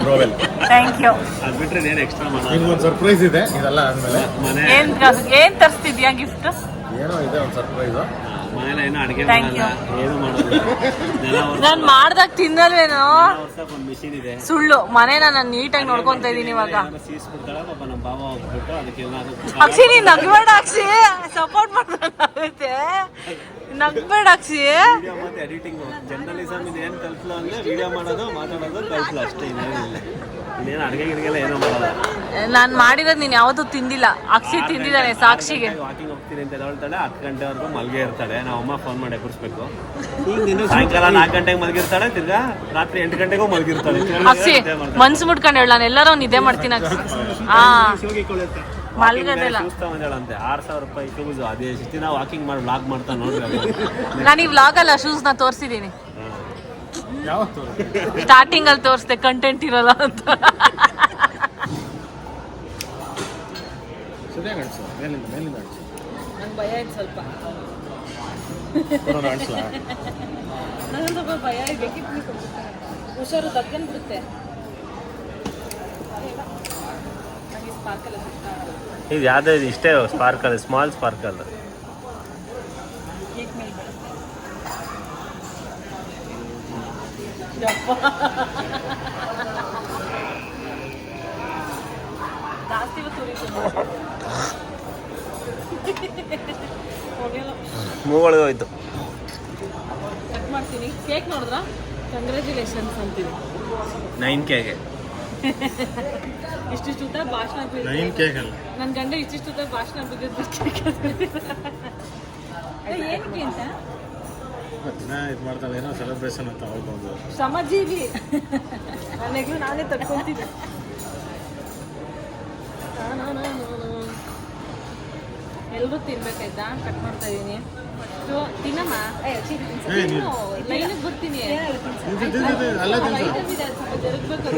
Rovel. Thank you. ಅದು ಬಿಟ್ಟರೆ ಏನು ಎಕ್ಸ್ಟ್ರಾ ಮಾಡೋದು? ನಿಮ್ಗೊಂದು ಸರ್ಪ್ರೈಸ್ ಇದೆ ಇದೆಲ್ಲ ಆದಮೇಲೆ. ಮನೆ ಏನ್ ತರಿಸ್ತಿದ್ಯಾ ಗಿಫ್ಟ್? ಏನೋ ಇದೆ ಒಂದು ಸರ್ಪ್ರೈಸು. ಮನೇಲಿ ಏನೋ ಅಡುಗೆ Thank ಮಾಡಲ್ಲ, ಏನು ಮಾಡೋದು. ನಾನು ಮಾಡ್ದಾಗ ತಿನ್ನಲ್ವೇನೋ? ಒಂದು ಮಿಷಿನ್ ಇದೆ. ಸುಳ್ಳು, ಮನೇನ ನಾನು ನೀಟಾಗಿ ನೋಡ್ಕೊಂತ ಇದೀನಿ ಇವಾಗ. ಸೀಸ್ಬಿಡ್ತಾಳೆ ಪಾಪ ನಮ್ಮ ಬಾವ ಹೋಗ್ಬಿಟ್ಟು ಅದಕ್ಕೆ ಏನಾದ್ರು ಅಕ್ಷಿ ನೀನ್ ನಗ್ಬೇಡ ಅಕ್ಷಿ, ಸಪೋರ್ಟ್ ಮಾಡ್ದಂಗಾಗುತ್ತೆ. ನಗ್ಬೇಡ ಅಕ್ಷಿ. ವಿಡಿಯೋ ಮತ್ತೆ ಎಡಿಟಿಂಗ್ ಜರ್ನಲಿಸಮ್ ಇದೇನು ಕಲ್ತ್ಲು ಅಂದ್ರೆ ವಿಡಿಯೋ ಮಾಡೋದು ಮಾತಾಡೋದು ಕಲ್ತ್ಲು ಅಷ್ಟೇ, ಇನ್ನೇನು ಅಡುಗೆ ಗಿಡಗೆಲ್ಲ ಏನೋ ಮಾಡಲ್ಲ. ನಾನು ಮಾಡಿರೋದು ನೀನು ಯಾವತ್ತೂ ತಿಂದಿಲ್ಲ. ಅಕ್ಷಿ ತಿಂದಿದ್ದಾನೆ ಸಾಕ್ಷಿಗೆ. ವಾಕಿಂಗ್ ಹೋಗ್ತೀನಿ ಅಂತ ಹೇಳ್ತಾಳೆ, 10 ಗಂಟೆವರೆಗೂ ಮಲ್ಗೆ ಇರ್ತಾಳೆ. ನಾವು ಅಮ್ಮ ಫೋನ್ ಮಾಡಿ ಎಬ್ಬರಿಸ್ಬೇಕು. ಸಾಯಂಕಾಲ 4 ಗಂಟೆಗೆ ಮಲಗಿರ್ತಾಳೆ, ತಿರ್ಗಾ ರಾತ್ರಿ 8 ಗಂಟೆಗೂ ಮಲಗಿರ್ತಾಳೆ. ಅಕ್ಷಿ ಮನ್ಸು ಮುಟ್ಕೊಂಡು ಹೇಳ, ನಾನು ಎಲ್ಲರೂ ನಿದ್ದೆ ಮಾಡ್ತೀನಿ ಅಕ್ಷಿ. ಮಲ್ಗದೆಲ್ಲ ತಗೊಂಡಂತೆ 6,000 ರೂಪಾಯಿ ಶೂಸ್. ಅದೇ ಎಷ್ಟು ದಿನ ವಾಕಿಂಗ್ ಮಾಡಿ ವ್ಲಾಗ್ ಮಾಡ್ತಾ ನೋಡ್ರಿ. ನಾನು ಈ ವ್ಲಾಗ್ ಅಲ್ಲ ಶೂಸ್ನ ತೋರಿಸಿದ್ದೀನಿ. ಯಾವತ್ತು ಸ್ಟಾರ್ಟಿಂಗ್ ಅಲ್ಲಿ ತೋರಿಸ್ದೆ, ಕಂಟೆಂಟ್ ಇರಲ್ಲ ಅಂತ. ಸರಿಯಾಗಿ ಅನ್ಸು, ಮೇಲಿಂದ ಅನ್ಸು. ನಂಗೆ ಭಯ ಇದೆ ಸ್ವಲ್ಪ. ಅನ್ಸಲ್ಲ ನನಗೆ ಸ್ವಲ್ಪ ಭಯ ಇದೆ. ಹುಷಾರು ತಕ್ಕನ್ ಬಿಡುತ್ತೆ. ನನಗೆ ಸ್ಪಾರ್ಕಲ್ ಇದು ಯಾವುದೇ ಇಷ್ಟೇ ಸ್ಪಾರ್ಕಲ್, ಸ್ಮಾಲ್ ಸ್ಪಾರ್ಕಲ್. ಜಾಸ್ತಿ ಮೂವಳಿಗೆ ಹೋಯ್ತು. ಕಟ್ ಮಾಡ್ತೀನಿ. ಕೇಕ್ ನೋಡಿದ್ರ ಕಂಗ್ರ್ಯಾಚುಲೇಷನ್ಸ್ ಅಂತೀನಿ. 9Kಗೆ ಇಷ್ಟಿಷ್ಟು ಉದ್ದ ಭಾಷಣ ನೈನ್ ಕೇಕ್ ಅಲ್ಲ, ನನ್ನ ಗಂಡ ಇಷ್ಟಿಷ್ಟು ಉದ್ದ ಭಾಷಣ ಬಿದ್ದಿದ್ದು ಏನಕ್ಕೆ ಅಂತ ದಿನ ಇದು ಮಾಡ್ತಾಳೆ, ಏನೋ ಸೆಲೆಬ್ರೇಷನ್ ಅಂತ ಹೋಗ್ಬೋದು. ಶ್ರಮಜೀವಿ. ನನಗೂ ನಾನೇ ತಕ್ಕೊಂತೀನಿ. ಎಲ್ಲರೂ ತಿನ್ಬೇಕಾಯ್ತಾ? ಕಟ್ ಮಾಡ್ತಾ ಇದೀನಿ. ತಿನ್ನಮ್ಮ. ಲೈನಿಗೆ ಬರ್ತೀನಿ. ಅಲ್ಲೇ ಜರುಗ್ಬೇಕು.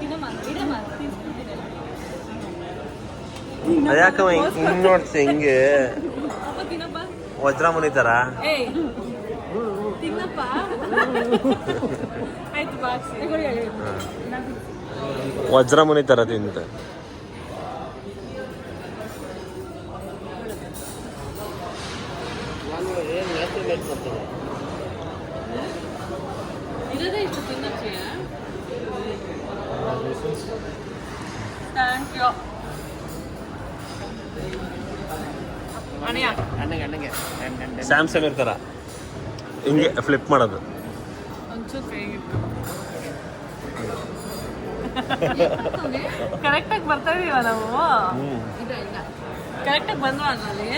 ತಿನ್ನಮ್ಮ ಇಡಮ್ಮ. ಯಾಕಮ್ಮ ಹಿಂಗ್ ನೋಡ್ತಿ ಹಿಂಗೆ ಅಪ್ಪ ತಿನ್ನಪ್ಪ. ವಜ್ರ ಮುನಿತಾರ? ಏಯ್ ತಿನ್ನಪ್ಪ. ಆಯ್ತು ಬಾಕ್ಸಿ. ವಜ್ರ ಮುನಿತಾರ ತಿಂತ. ಇರೋದೇ ಇಷ್ಟು ತಿನ್ನಕ್ಕೆ. Thank you Annaiah. ಸ್ಯಾಮ್ಸಂಗ್ ಇರ್ತಾರ ಹಿಂಗೆ ಫ್ಲಿಪ್ ಮಾಡೋದು. ಒಂಚೂರು ಕೈಗಿಟ್ಟು ಕರೆಕ್ಟಾಗಿ ಬರ್ತಾ ಇದೀವ ನಾವು. ಕರೆಕ್ಟಾಗಿ ಬಂದ್ವ ಅಲ್ಲಿ.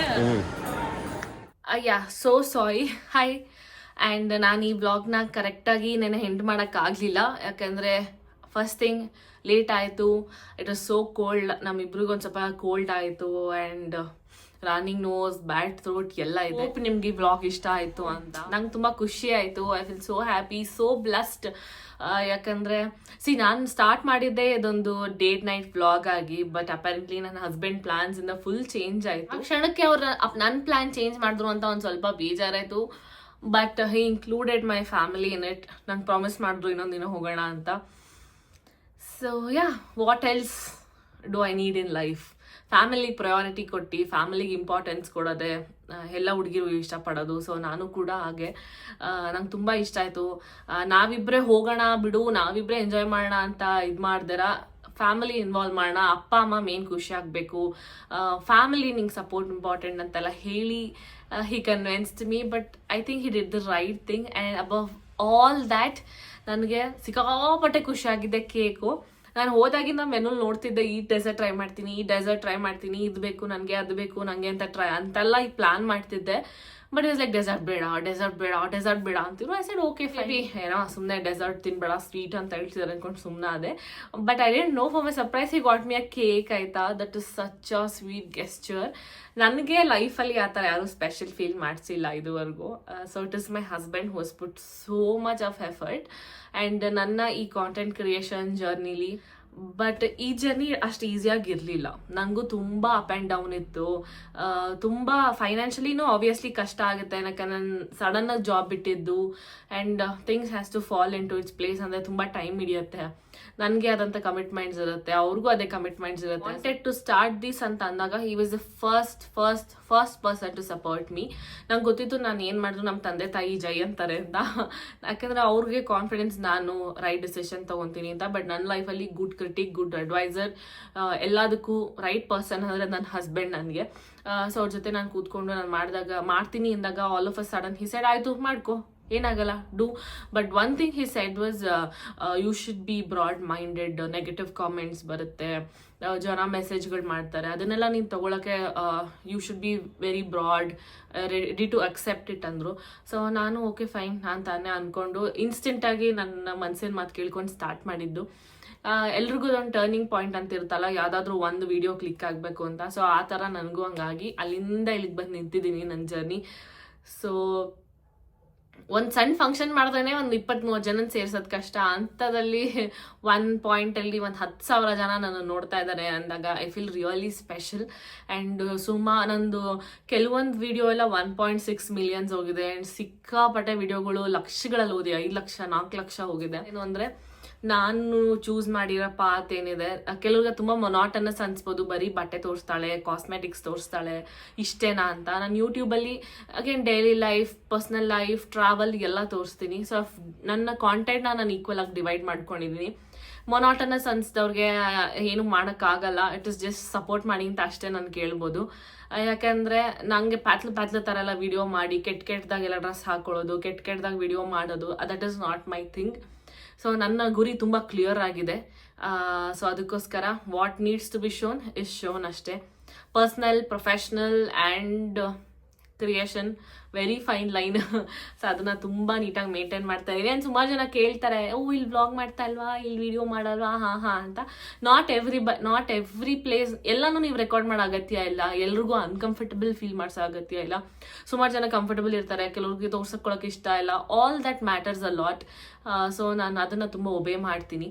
Yeah so sorry. Hi. And ನಾನು ಈ ವ್ಲಾಗ್ನ ಕರೆಕ್ಟಾಗಿ ನೆನೆ ಎಂಡ್ ಮಾಡೋಕ್ಕಾಗಲಿಲ್ಲ, ಯಾಕೆಂದರೆ ಫಸ್ಟ್ ಥಿಂಗ್ ಲೇಟ್ ಆಯಿತು. It was so cold. ನಮ್ಮಿಬ್ರಿಗೊಂದು ಸ್ವಲ್ಪ ಕೋಲ್ಡ್ ಆಯಿತು and running nose, bad throat ಎಲ್ಲ ಇದೆ. ನಿಮ್ಗೆ ಈ ವ್ಲಾಗ್ ಇಷ್ಟ ಆಯಿತು ಅಂತ ನಂಗೆ ತುಂಬ ಖುಷಿ ಆಯಿತು. I feel so happy, so blessed. ಯಾಕಂದರೆ ನಾನು ಸ್ಟಾರ್ಟ್ ಮಾಡಿದ್ದೆ ಇದೊಂದು ಡೇಟ್ ನೈಟ್ ವ್ಲಾಗ್ ಆಗಿ, ಬಟ್ ಅಪರೆಂಟ್ಲಿ ನನ್ನ ಹಸ್ಬೆಂಡ್ ಪ್ಲಾನ್ಸಿಂದ ಫುಲ್ ಚೇಂಜ್ ಆಯಿತು. ಆ ಕ್ಷಣಕ್ಕೆ ಅವ್ರು ನನ್ನ ಪ್ಲ್ಯಾನ್ ಚೇಂಜ್ ಮಾಡಿದ್ರು ಅಂತ ಒಂದು ಸ್ವಲ್ಪ ಬೇಜಾರಾಯಿತು. But he included my family in it. ನಂಗೆ ಪ್ರಾಮಿಸ್ ಮಾಡಿದ್ರು ಇನ್ನೊಂದು ದಿನ ಹೋಗೋಣ ಅಂತ. So yeah, what else do I need in life? ಫ್ಯಾಮಿಲಿಗೆ ಪ್ರಯಾರಿಟಿ ಕೊಟ್ಟು ಫ್ಯಾಮಿಲಿಗೆ ಇಂಪಾರ್ಟೆನ್ಸ್ ಕೊಡೋದೆ ಎಲ್ಲ ಹುಡುಗಿರು ಇಷ್ಟಪಡೋದು. ಸೊ ನಾನು ಕೂಡ ಹಾಗೆ. ನಂಗೆ ತುಂಬ ಇಷ್ಟ ಆಯಿತು. ನಾವಿಬ್ಬರೇ ಹೋಗೋಣ ಬಿಡು, ನಾವಿಬ್ಬರೇ ಎಂಜಾಯ್ ಮಾಡೋಣ ಅಂತ ಇದು ಮಾಡ್ದಿರ ಫ್ಯಾಮಿಲಿ ಇನ್ವಾಲ್ವ್ ಮಾಡೋಣ. ಅಪ್ಪ ಅಮ್ಮ ಮೇನ್ ಖುಷಿ ಆಗಬೇಕು, ಫ್ಯಾಮಿಲಿ ನಿಂಗೆ ಸಪೋರ್ಟ್ ಇಂಪಾರ್ಟೆಂಟ್ ಅಂತೆಲ್ಲ ಹೇಳಿ he convinced me. But I think he did the right thing. And above all that, ನನಗೆ ಸಿಕ್ಕಾಪಟ್ಟೆ ಖುಷಿಯಾಗಿದೆ ಕೇಕು. ನಾನು ಹೋದಾಗಿಂದ ಮೆನು ನೋಡ್ತಿದ್ದೆ, ಈ ಡೆಸರ್ಟ್ ಟ್ರೈ ಮಾಡ್ತೀನಿ, ಈ ಡೆಸರ್ಟ್ ಟ್ರೈ ಮಾಡ್ತೀನಿ, ಇದು ಬೇಕು ನನಗೆ, ಅದು ಬೇಕು ನನಗೆ ಅಂತೆಲ್ಲ ಈ ಪ್ಲಾನ್ ಮಾಡ್ತಿದ್ದೆ. ಬಟ್ ಇಸ್ ಲೈಕ್ ಡೆಸರ್ಟ್ ಬೇಡ ಅಂತಿದ್ರು. ಐ ಸೆಡ್ ಓಕೆ ಫೈನ್, ಏನೋ ಸುಮ್ಮನೆ ಡೆಸರ್ಟ್ ತಿನ್ಬೇಡ, ಸ್ವೀಟ್ ಅಂತ ಹೇಳ್ತಿದ್ದಾರೆ ಅನ್ಕೊಂಡು ಸುಮ್ಮನೆ ಅದೇ. But I didn't know, for my surprise he got me a cake. ಆಯ್ತಾ, that is such a sweet gesture. ನನಗೆ ಲೈಫಲ್ಲಿ ಆ ಥರ ಯಾರೂ ಸ್ಪೆಷಲ್ ಫೀಲ್ ಮಾಡಿಸಿಲ್ಲ ಇದುವರೆಗೂ. So it is my husband who has put so much of effort and ನನ್ನ ಈ ಕಾಂಟೆಂಟ್ ಕ್ರಿಯೇಷನ್ ಜರ್ನಿಲಿ. ಬಟ್ ಈ ಜರ್ನಿ ಅಷ್ಟು ಈಸಿಯಾಗಿರಲಿಲ್ಲ. ನನಗೂ ತುಂಬ ಅಪ್ ಆ್ಯಂಡ್ ಡೌನ್ ಇತ್ತು. ತುಂಬ ಫೈನಾನ್ಷಿಯಲಿನೂ ಆಬ್ವಿಯಸ್ಲಿ ಕಷ್ಟ ಆಗುತ್ತೆ, ಯಾಕಂದ್ರೆ ನಾನು ಸಡನ್ನಾಗಿ ಜಾಬ್ ಬಿಟ್ಟಿದ್ದು and things has to fall into its place. ಅಂದರೆ ತುಂಬ ಟೈಮ್ ಹಿಡಿಯುತ್ತೆ. ನನಗೆ ಆದಂಥ ಕಮಿಟ್ಮೆಂಟ್ಸ್ ಇರುತ್ತೆ, ಅವ್ರಿಗೂ ಅದೇ ಕಮಿಟ್ಮೆಂಟ್ಸ್ ಇರುತ್ತೆ. ವಾಂಟೆಡ್ ಟು ಸ್ಟಾರ್ಟ್ ದಿಸ್ ಅಂತ ಅಂದಾಗ he was the first person to support me. ನಂಗೆ ಗೊತ್ತಿತ್ತು ನಾನು ಏನು ಮಾಡಿದ್ರು ನಮ್ಮ ತಂದೆ ತಾಯಿ ಜೈ ಅಂತಾರೆ ಅಂತ, ಯಾಕಂದರೆ ಅವ್ರಿಗೆ ಕಾನ್ಫಿಡೆನ್ಸ್ ನಾನು ರೈಟ್ ಡಿಸಿಷನ್ ತೊಗೊತೀನಿ ಅಂತ. ಬಟ್ ನನ್ನ ಲೈಫಲ್ಲಿ ಗುಡ್ ಕ್ರಿಟಿಕ್, ಗುಡ್ ಅಡ್ವೈಸರ್, ಎಲ್ಲದಕ್ಕೂ ರೈಟ್ ಪರ್ಸನ್ ಅಂದರೆ ನನ್ನ ಹಸ್ಬೆಂಡ್ ನನಗೆ. ಸೊ ಅವ್ರ ಜೊತೆ ನಾನು ಕೂತ್ಕೊಂಡು ನಾನು ಮಾಡ್ತೀನಿ ಅಂದಾಗ all of a sudden he said ಆಯಿತು ಮಾಡ್ಕೊ, ಏನಾಗಲ್ಲ, do. But one thing he said was you should be broad minded, negative comments ಬರುತ್ತೆ, ಜನ ಮೆಸೇಜ್ಗಳು ಮಾಡ್ತಾರೆ, ಅದನ್ನೆಲ್ಲ ನೀನು ತೊಗೊಳಕ್ಕೆ you should be very broad, ready to accept it ಅಂದರು. ಸೊ ನಾನು ಓಕೆ ಫೈನ್ ನಾನು ತಾನೇ ಅಂದ್ಕೊಂಡು ಇನ್ಸ್ಟೆಂಟಾಗಿ ನನ್ನ ಮನಸ್ಸಿನ ಮಾತು ಕೇಳ್ಕೊಂಡು ಸ್ಟಾರ್ಟ್ ಮಾಡಿದ್ದು. ಎಲ್ರಿಗೂ ಒಂದು ಟರ್ನಿಂಗ್ ಪಾಯಿಂಟ್ ಅಂತ ಇರುತ್ತಲ್ಲ, ಯಾವುದಾದ್ರೂ ಒಂದು ವಿಡಿಯೋ ಕ್ಲಿಕ್ ಆಗಬೇಕು ಅಂತ. ಸೊ ಆ ಥರ ನನಗೂ ಹಂಗಾಗಿ ಅಲ್ಲಿಂದ ಇಲ್ಲಿಗೆ ಬಂದು ನಿಂತಿದ್ದೀನಿ ನನ್ನ ಜರ್ನಿ. ಸೊ ಒಂದು ಸಣ್ಣ ಫಂಕ್ಷನ್ ಮಾಡಿದ್ರೆ ಒಂದು 20-30 ಜನ ಸೇರ್ಸೋದು ಕಷ್ಟ, ಅಂಥದ್ರಲ್ಲಿ 1 ಪಾಯಿಂಟಲ್ಲಿ ಒಂದು 10,000 ಜನ ನನ್ನ ನೋಡ್ತಾ ಇದ್ದಾರೆ ಅಂದಾಗ I feel really special. And ನಂದು ಕೆಲವೊಂದು ವಿಡಿಯೋ ಎಲ್ಲ 1.6 ಮಿಲಿಯನ್ಸ್ ಹೋಗಿದೆ. ಆ್ಯಂಡ್ ಸಿಕ್ಕಾಪಟ್ಟೆ ವಿಡಿಯೋಗಳು ಲಕ್ಷಗಳಲ್ಲಿ ಹೋಗಿದೆ, 5 ಲಕ್ಷ 4 ಲಕ್ಷ ಹೋಗಿದೆ. ಏನು ಅಂದರೆ ನಾನು ಚೂಸ್ ಮಾಡಿರೋ ಪಾತ್ ಏನಿದೆ, ಕೆಲವ್ರಿಗೆ ತುಂಬ ಮೊನಾಟನಸ್ ಅನ್ಸ್ಬೋದು, ಬರೀ ಬಟ್ಟೆ ತೋರಿಸ್ತಾಳೆ, ಕಾಸ್ಮೆಟಿಕ್ಸ್ ತೋರಿಸ್ತಾಳೆ, ಇಷ್ಟೇನಾ ಅಂತ. ನಾನು ಯೂಟ್ಯೂಬಲ್ಲಿ again daily life, personal life, travel ಎಲ್ಲ ತೋರಿಸ್ತೀನಿ. ಸೊ ನನ್ನ ಕಾಂಟೆಂಟ್ನ ನಾನು ಈಕ್ವಲ್ ಆಗಿ ಡಿವೈಡ್ ಮಾಡ್ಕೊಂಡಿದ್ದೀನಿ. ಮೊನಾಟನಸ್ ಅನ್ಸ್ದವ್ರಿಗೆ ಏನು ಮಾಡೋಕ್ಕಾಗಲ್ಲ, ಇಟ್ ಇಸ್ ಜಸ್ಟ್ ಸಪೋರ್ಟ್ ಮಾಡಿ ಅಂತ ಅಷ್ಟೇ ನಾನು ಕೇಳ್ಬೋದು. ಯಾಕೆಂದರೆ ನನಗೆ ಪ್ಯಾತ್ಲು ಥರ ಎಲ್ಲ ವಿಡಿಯೋ ಮಾಡಿ ಕೆಟ್ಟದಾಗೆಲ್ಲ ಡ್ರೆಸ್ ಹಾಕೊಳ್ಳೋದು, ಕೆಟ್ಟದಾಗ ವಿಡಿಯೋ ಮಾಡೋದು, that is not my thing. So ನನ್ನ ಗುರಿ ತುಂಬ ಕ್ಲಿಯರ್ ಆಗಿದೆ. ಸೊ ಅದಕ್ಕೋಸ್ಕರ what needs to be shown is shown ಅಷ್ಟೇ. Personal, professional and creation, very fine line. So ಅದನ್ನು ತುಂಬ ನೀಟಾಗಿ ಮೇಂಟೈನ್ ಮಾಡ್ತಾ ಇದ್ದೀನಿ. ಆ್ಯಂಡ್ ಸುಮಾರು ಜನ ಕೇಳ್ತಾರೆ, ಇಲ್ಲಿ ವ್ಲಾಗ್ ಮಾಡ್ತಾ ಇಲ್ವಾ, ಇಲ್ಲಿ ವಿಡಿಯೋ ಮಾಡಲ್ವಾ, ಹಾಂ ಅಂತ. ನಾಟ್ ಎವ್ರಿ ಪ್ಲೇಸ್ ಎಲ್ಲನೂ ನೀವು ರೆಕಾರ್ಡ್ ಮಾಡೋ ಅಗತ್ಯ ಇಲ್ಲ, ಎಲ್ರಿಗೂ ಅನ್ಕಂಫರ್ಟಬಲ್ ಫೀಲ್ ಮಾಡಿಸೋ ಅಗತ್ಯ ಇಲ್ಲ. ಸುಮಾರು ಜನ ಕಂಫರ್ಟಬಲ್ ಇರ್ತಾರೆ, ಕೆಲವ್ರಿಗೆ ತೋರ್ಸಕ್ಕೊಳಕ್ಕೆ ಇಷ್ಟ ಇಲ್ಲ. All that matters a lot. So ನಾನು ಅದನ್ನು ತುಂಬ ಒಬೇ ಮಾಡ್ತೀನಿ.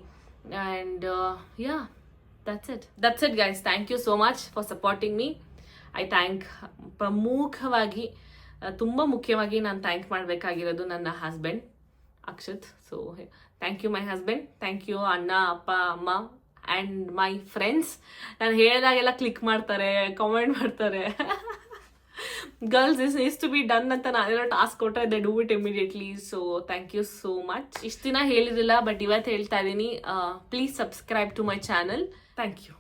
And yeah, that's it guys. Thank you so much for supporting me. I thank ಪ್ರಮುಖವಾಗಿ ತುಂಬ ಮುಖ್ಯವಾಗಿ ನಾನು ಥ್ಯಾಂಕ್ ಮಾಡಬೇಕಾಗಿರೋದು ನನ್ನ husband Akshat. So thank you my husband, thank you ಅಣ್ಣ, ಅಪ್ಪ, ಅಮ್ಮ ಆ್ಯಂಡ್ ಮೈ ಫ್ರೆಂಡ್ಸ್. ನಾನು ಹೇಳಿದಾಗೆಲ್ಲ ಕ್ಲಿಕ್ ಮಾಡ್ತಾರೆ, ಕಾಮೆಂಟ್ ಮಾಡ್ತಾರೆ. Girls this needs to be done ಅಂತ ನಾನೇನೋ ಟಾಸ್ಕ್ ಕೊಟ್ಟರೆ they do it immediately. So thank you so much. ಇಷ್ಟು ದಿನ ಹೇಳಿರಲಿಲ್ಲ, ಬಟ್ ಇವತ್ತು ಹೇಳ್ತಾ ಇದ್ದೀನಿ, please subscribe to my channel. Thank you.